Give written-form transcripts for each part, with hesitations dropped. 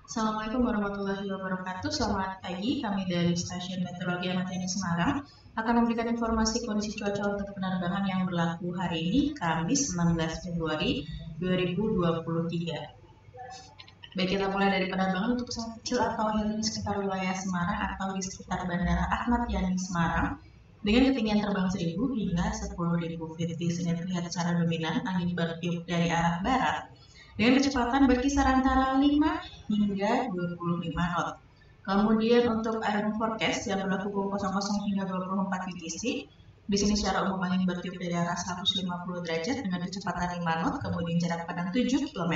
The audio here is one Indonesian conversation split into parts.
Assalamualaikum warahmatullahi wabarakatuh. Selamat pagi, kami dari Stasiun Meteorologi Ahmad Yani Semarang akan memberikan informasi kondisi cuaca untuk penerbangan yang berlaku hari ini, Kamis 16 Februari 2023. Baik, kita mulai dari penerbangan untuk pesawat kecil atau heli di sekitar wilayah Semarang atau di sekitar Bandara Ahmad Yani Semarang dengan ketinggian terbang 1000 hingga 10.000 feet. Di sini terlihat secara dominan angin bertiup dari arah barat dengan kecepatan berkisar antara 5 hingga 25 knot. Kemudian untuk air forecast yang berlaku pukul 00 hingga 24 UTC, di sini secara umum angin bertiup dari arah 150 derajat dengan kecepatan 5 knot, kemudian jarak pandang 7 km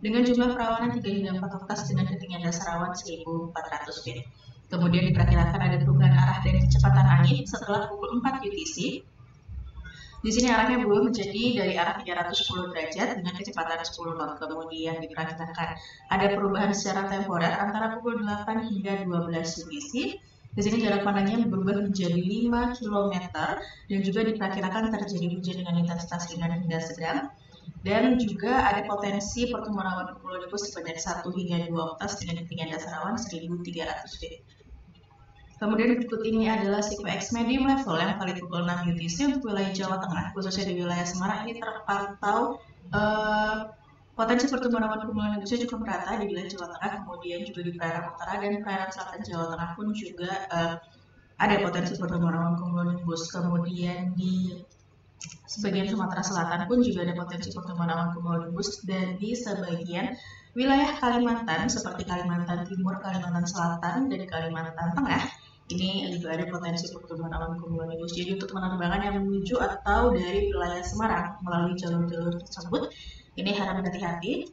dengan jumlah perawanan 3 hingga 4 oktas dengan ketinggian dasar awan 1400 feet. Kemudian diperkirakan ada perubahan arah dan kecepatan angin setelah pukul 4 UTC. Di sini arahnya berubah menjadi dari arah 310 derajat dengan kecepatan 10 knot. Kemudian diperkirakan ada perubahan secara temporer antara pukul 8 hingga 12 UTC. Di sini jarak pandangnya berubah menjadi 5 km dan juga diperkirakan terjadi hujan dengan intensitas ringan hingga sedang. Dan juga ada potensi pertumbuhan awan cumulonimbus sebanyak 1 hingga 2 oktas dengan ketinggian dasar awan 1300 feet. Kemudian berikut ini adalah SIQX medium level yang valid pukul 6 UTC untuk wilayah Jawa Tengah, khususnya di wilayah Semarang. Ini terpantau potensi pertumbuhan awan cumulonimbusnya cukup merata di wilayah Jawa Tengah, kemudian juga di perairan utara dan perairan selatan Jawa Tengah pun juga ada potensi pertumbuhan awan cumulonimbus. Kemudian di sebagian Sumatera Selatan pun juga ada potensi pertumbuhan awan cumulonimbus, dan di sebagian wilayah Kalimantan seperti Kalimantan Timur, Kalimantan Selatan, dan Kalimantan Tengah ini juga ada potensi pertumbuhan awan cumulonimbus. Jadi untuk penerbangan yang menuju atau dari wilayah Semarang melalui jalur-jalur tersebut ini harap hati-hati.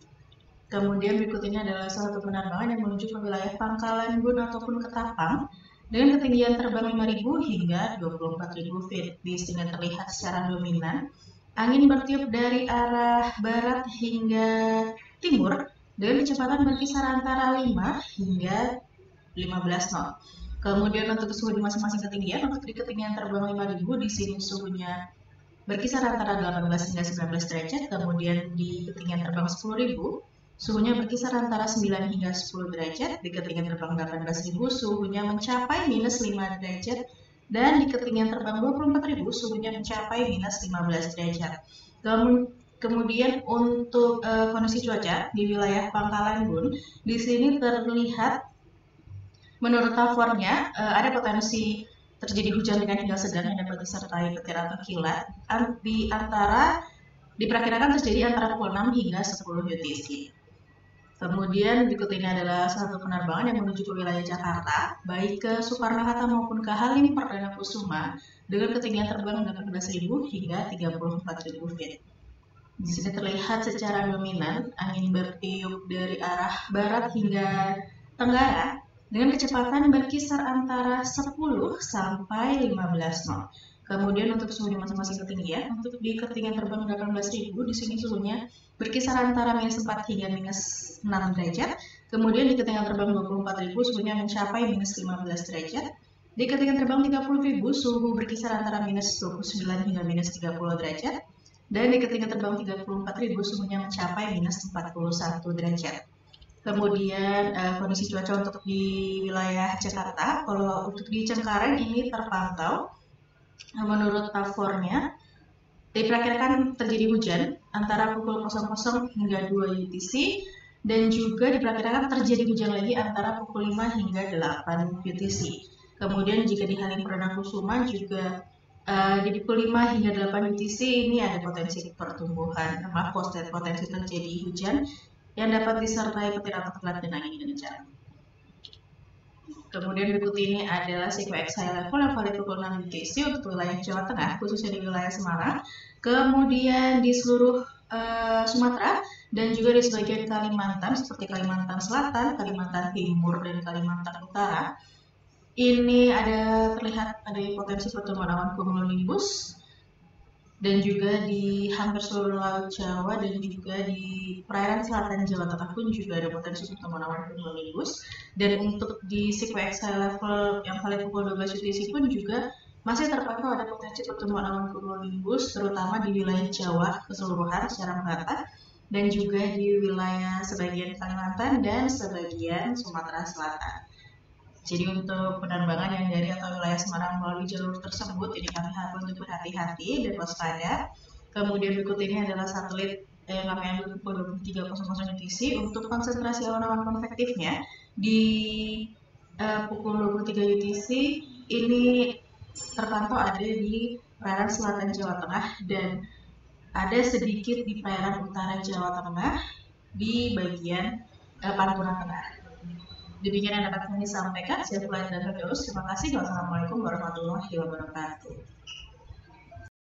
Kemudian berikut ini adalah salah satu penerbangan yang menuju ke wilayah Pangkalan Bun ataupun Ketapang dengan ketinggian terbang 5.000 hingga 24.000 feet. Di sini terlihat secara dominan angin bertiup dari arah barat hingga timur dengan kecepatan berkisar antara 5 hingga 15 knot. Kemudian untuk suhu di masing-masing ketinggian, untuk di ketinggian terbang 5.000 di sini suhunya berkisar antara 18 hingga 19 derajat. Kemudian di ketinggian terbang 10.000 suhunya berkisar antara 9 hingga 10 derajat. Di ketinggian terbang 18.000 suhunya mencapai minus 5 derajat. Dan di ketinggian terbang 24.000 suhunya mencapai minus 15 derajat. Kemudian untuk kondisi cuaca di wilayah Pangkalan Bun, di sini terlihat menurut tafornya ada potensi terjadi hujan dengan hingga sedang yang dapat disertai petir atau kilat diperkirakan terjadi antara pukul 6 hingga 10 UTC. Kemudian berikut ini adalah satu penerbangan yang menuju ke wilayah Jakarta, baik ke Soekarno-Hatta maupun ke Halim Perdana Kusuma dengan ketinggian terbang 18.000 hingga 34.000 feet. Di sini terlihat secara dominan angin bertiup dari arah barat hingga tenggara dengan kecepatan berkisar antara 10 sampai 15 knot. Kemudian untuk suhu di masing-masing ketinggian, untuk di ketinggian terbang 18.000 di sini suhunya berkisar antara minus 4 hingga minus 6 derajat. Kemudian di ketinggian terbang 24.000 suhunya mencapai minus 15 derajat. Di ketinggian terbang 30.000 suhu berkisar antara minus 29 hingga minus 30 derajat. Dan di ketinggian terbang 34.000 suhunya mencapai minus 41 derajat. Kemudian kondisi cuaca untuk di wilayah Jakarta, kalau untuk di Cengkareng ini terpantau menurut tafornya diperkirakan terjadi hujan antara pukul 00 hingga 2 UTC, dan juga diperkirakan terjadi hujan lagi antara pukul 5 hingga 8 UTC. Kemudian jika di Halim Perdana Kusuma juga di pukul 5 hingga 8 UTC ini ada potensi potensi terjadi hujan yang dapat disertai petir atau kilat dan angin kencang. Kemudian berikut ini adalah SIQX high level yang valid pukul 6 UTC untuk wilayah Jawa Tengah, khususnya di wilayah Semarang, kemudian di seluruh Sumatera, dan juga di sebagian Kalimantan seperti Kalimantan Selatan, Kalimantan Timur, dan Kalimantan Utara. Ini terlihat ada potensi pertumbuhan awan cumulonimbus, dan juga di hampir seluruh laut Jawa dan juga di perairan selatan Jawa Tengah pun juga ada potensi pertumbuhan awan cumulonimbus. Dan untuk di SIQX high level yang valid pukul 12 UTC pun juga masih terpantau ada potensi pertumbuhan awan cumulonimbus, terutama di wilayah Jawa keseluruhan secara merata, dan juga di wilayah sebagian Kalimantan dan sebagian Sumatera Selatan. Jadi untuk penerbangan yang dari atau wilayah Semarang melalui jalur tersebut, ini kami harap untuk berhati-hati dan waspada. Kemudian berikut ini adalah satelit yang kami ambil pukul 23.00 UTC untuk konsentrasi awan-awan konvektifnya di pukul 23 UTC ini terpantau ada di perairan selatan Jawa Tengah dan ada sedikit di perairan utara Jawa Tengah di bagian Pantura Tengah. Demikian yang dapat kami sampaikan. Saya Fulani dan Firdaus. Terima kasih. Wassalamualaikum warahmatullahi wabarakatuh.